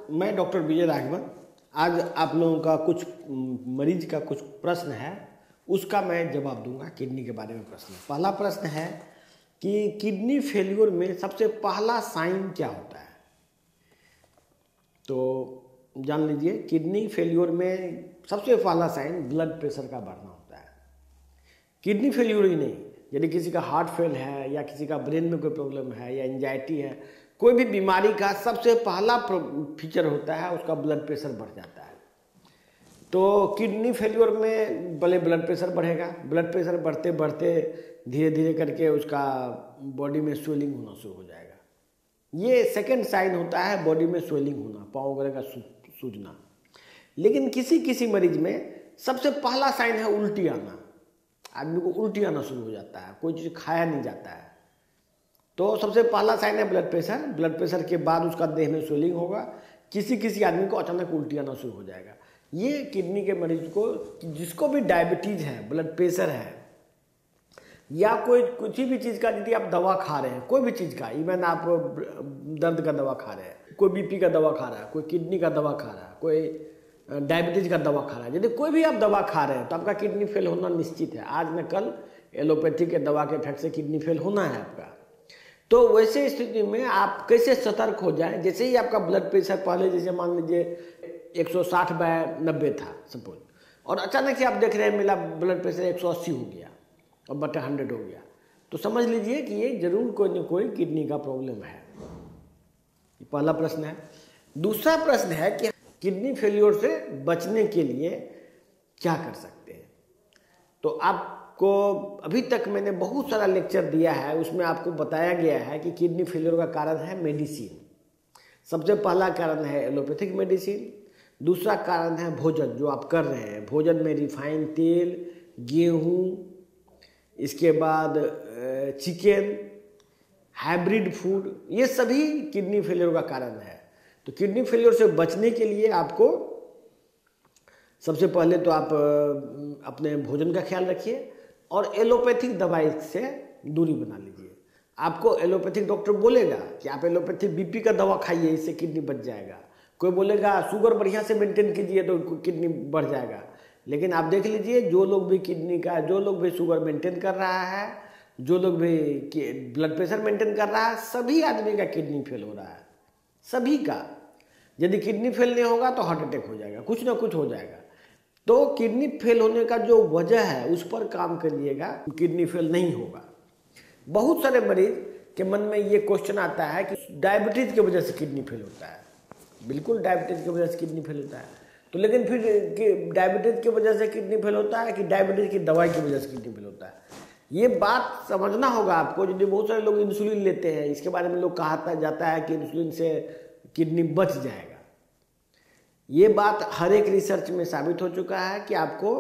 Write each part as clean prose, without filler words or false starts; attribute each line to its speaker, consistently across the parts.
Speaker 1: मैं डॉक्टर विजय राघवन। आज आप लोगों का कुछ मरीज का कुछ प्रश्न है, उसका मैं जवाब दूंगा। किडनी के बारे में प्रश्न है। पहला प्रश्न है कि किडनी फेल्योर में सबसे पहला साइन क्या होता है। तो जान लीजिए, किडनी फेल्योर में सबसे पहला साइन ब्लड प्रेशर का बढ़ना होता है। किडनी फेल्योर ही नहीं, यदि किसी का हार्ट फेल है या किसी का ब्रेन में कोई प्रॉब्लम है या एंजाइटी है, कोई भी बीमारी का सबसे पहला फीचर होता है उसका ब्लड प्रेशर बढ़ जाता है। तो किडनी फेल्योर में भले ब्लड प्रेशर बढ़ेगा, ब्लड प्रेशर बढ़ते बढ़ते धीरे धीरे करके उसका बॉडी में स्वेलिंग होना शुरू हो जाएगा। ये सेकंड साइन होता है बॉडी में स्वेलिंग होना, पाँव वगैरह का सूजना। लेकिन किसी किसी मरीज में सबसे पहला साइन है उल्टी आना। आदमी को उल्टी आना शुरू हो जाता है, कोई चीज़ खाया नहीं जाता है। तो सबसे पहला साइन है ब्लड प्रेशर। ब्लड प्रेशर के बाद उसका देह में स्वेलिंग होगा। किसी किसी आदमी को अचानक उल्टी आना शुरू हो जाएगा। ये किडनी के मरीज को, जिसको भी डायबिटीज है, ब्लड प्रेशर है या कोई किसी भी चीज़ का, यदि आप दवा खा रहे हैं, कोई भी चीज़ का, इवन आप दर्द का दवा खा रहे हैं, कोई बीपी का दवा खा रहा है, कोई किडनी का दवा खा रहा है, कोई डायबिटीज का दवा खा रहा है, यदि कोई भी आप दवा खा रहे हैं तो आपका किडनी फेल होना निश्चित है। आज न कल एलोपैथी के दवा के इफेक्ट से किडनी फेल होना है आपका। तो वैसे स्थिति में आप कैसे सतर्क हो जाए। जैसे ही आपका ब्लड प्रेशर पहले जैसे मान लीजिए 160/90 था सपोज, और अचानक से आप देख रहे हैं मेरा ब्लड प्रेशर 180 हो गया और बटे 100 हो गया, तो समझ लीजिए कि ये जरूर कोई न कोई किडनी का प्रॉब्लम है। ये पहला प्रश्न है। दूसरा प्रश्न है कि किडनी फेल्योर से बचने के लिए क्या कर सकते हैं। तो आपको अभी तक मैंने बहुत सारा लेक्चर दिया है, उसमें आपको बताया गया है कि किडनी फेल्योर का कारण है मेडिसिन। सबसे पहला कारण है एलोपैथिक मेडिसिन। दूसरा कारण है भोजन जो आप कर रहे हैं। भोजन में रिफाइंड तेल, गेहूँ, इसके बाद चिकन, हाइब्रिड फूड, ये सभी किडनी फेल्योर का कारण है। तो किडनी फेल्योर से बचने के लिए आपको सबसे पहले तो आप अपने भोजन का ख्याल रखिए और एलोपैथिक दवाई से दूरी बना लीजिए। आपको एलोपैथिक डॉक्टर बोलेगा कि आप एलोपैथिक बीपी का दवा खाइए, इससे किडनी बच जाएगा। कोई बोलेगा शुगर बढ़िया से मेंटेन कीजिए तो किडनी बढ़ जाएगा। लेकिन आप देख लीजिए, जो लोग भी शुगर मेंटेन कर रहा है, जो लोग भी ब्लड प्रेशर मेंटेन कर रहा है, सभी आदमी का किडनी फेल हो रहा है, सभी का। यदि किडनी फेल नहीं होगा तो हार्ट अटैक हो जाएगा, कुछ ना कुछ हो जाएगा। तो किडनी फेल होने का जो वजह है उस पर काम करिएगा, किडनी फेल नहीं होगा। बहुत सारे मरीज के मन में ये क्वेश्चन आता है कि डायबिटीज की वजह से किडनी फेल होता है। बिल्कुल डायबिटीज की वजह से किडनी फेल होता है। तो लेकिन फिर कि डायबिटीज की वजह से किडनी फेल होता है कि डायबिटीज की दवाई की वजह से किडनी फेल होता है, ये बात समझना होगा आपको। यदि बहुत सारे लोग इंसुलिन लेते हैं, इसके बारे में लोग कहा जाता है कि इंसुलिन से किडनी बच जाएगा। ये बात हर एक रिसर्च में साबित हो चुका है कि आपको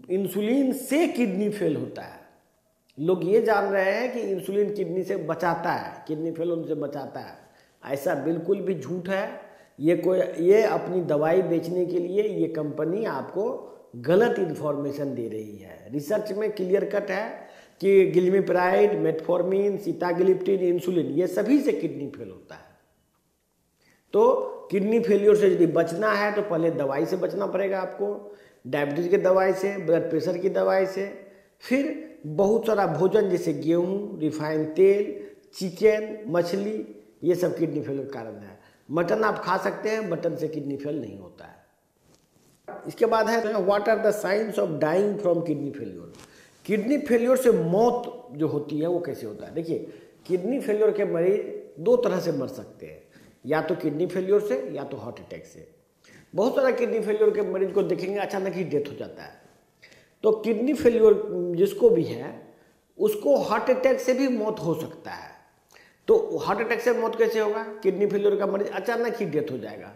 Speaker 1: इंसुलिन से किडनी फेल होता है। लोग ये जान रहे हैं कि इंसुलिन किडनी से बचाता है, किडनी फेल होने से बचाता है। ऐसा बिल्कुल भी झूठ है। ये अपनी दवाई बेचने के लिए ये कंपनी आपको गलत इन्फॉर्मेशन दे रही है। रिसर्च में क्लियर कट है कि गिल्मीप्राइड, मेटफॉर्मिन, सीतागिलिप्टिन, इंसुलिन, ये सभी से किडनी फेल होता है। तो किडनी फेलियर से यदि बचना है तो पहले दवाई से बचना पड़ेगा आपको, डायबिटीज की दवाई से, ब्लड प्रेशर की दवाई से। फिर बहुत सारा भोजन जैसे गेहूँ, रिफाइंड तेल, चिकन, मछली, ये सब किडनी फेलियर का कारण है। मटन आप खा सकते हैं, मटन से किडनी फेल नहीं होता है। इसके बाद है what are the science of dying from kidney failure. Kidney failure से मौत जो होती है वो कैसे होता है। देखिए, किडनी फेलियर के मरीज दो तरह से मर सकते हैं, या तो किडनी फेलियर से या तो हार्ट अटैक से। बहुत सारा किडनी फेलियर के मरीज को देखेंगे अचानक ही डेथ हो जाता है। तो किडनी फेलियर जिसको भी है उसको हार्ट अटैक से भी मौत हो सकता है। तो हार्ट अटैक से मौत कैसे होगा। किडनी फेलियर का मरीज अचानक ही डेथ हो जाएगा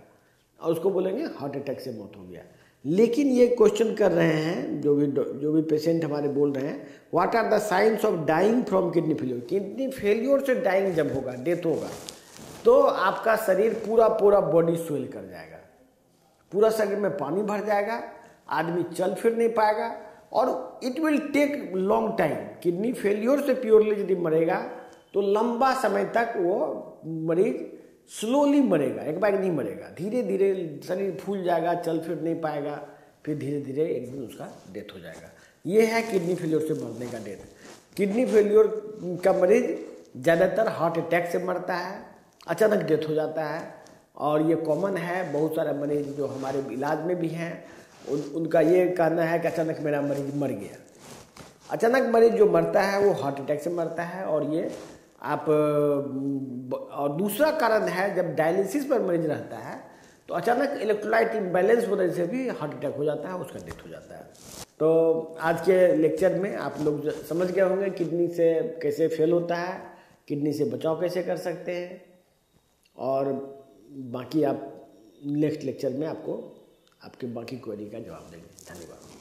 Speaker 1: और उसको बोलेंगे हार्ट अटैक से मौत हो गया। लेकिन ये क्वेश्चन कर रहे हैं जो भी पेशेंट हमारे बोल रहे हैं, what are the science of dying from kidney failure. Kidney failure से डाइंग जब होगा, डेथ होगा, तो आपका शरीर पूरा बॉडी स्वेल कर जाएगा, पूरा शरीर में पानी भर जाएगा, आदमी चल फिर नहीं पाएगा और it will take long time. Kidney failure से प्योरली यदि मरेगा तो लंबा समय तक वो मरीज स्लोली मरेगा, एक बार नहीं मरेगा, धीरे धीरे शरीर फूल जाएगा, चल फिर नहीं पाएगा, फिर धीरे धीरे एक दिन उसका डेथ हो जाएगा। ये है किडनी फेलियर से मरने का डेथ। किडनी फेलियर का मरीज ज़्यादातर हार्ट अटैक से मरता है, अचानक डेथ हो जाता है, और ये कॉमन है। बहुत सारे मरीज जो हमारे इलाज में भी हैं उनका ये कहना है कि अचानक मेरा मरीज मर गया। अचानक मरीज जो मरता है वो हार्ट अटैक से मरता है, और ये आप और दूसरा कारण है जब डायलिसिस पर मरीज रहता है तो अचानक इलेक्ट्रोलाइट इम्बैलेंस होने से भी हार्ट अटैक हो जाता है, उसका डेथ हो जाता है। तो आज के लेक्चर में आप लोग समझ गए होंगे किडनी से कैसे फेल होता है, किडनी से बचाव कैसे कर सकते हैं, और बाकी आप नेक्स्ट लेक्चर में आपको आपके बाकी क्वेरी का जवाब देंगे। धन्यवाद।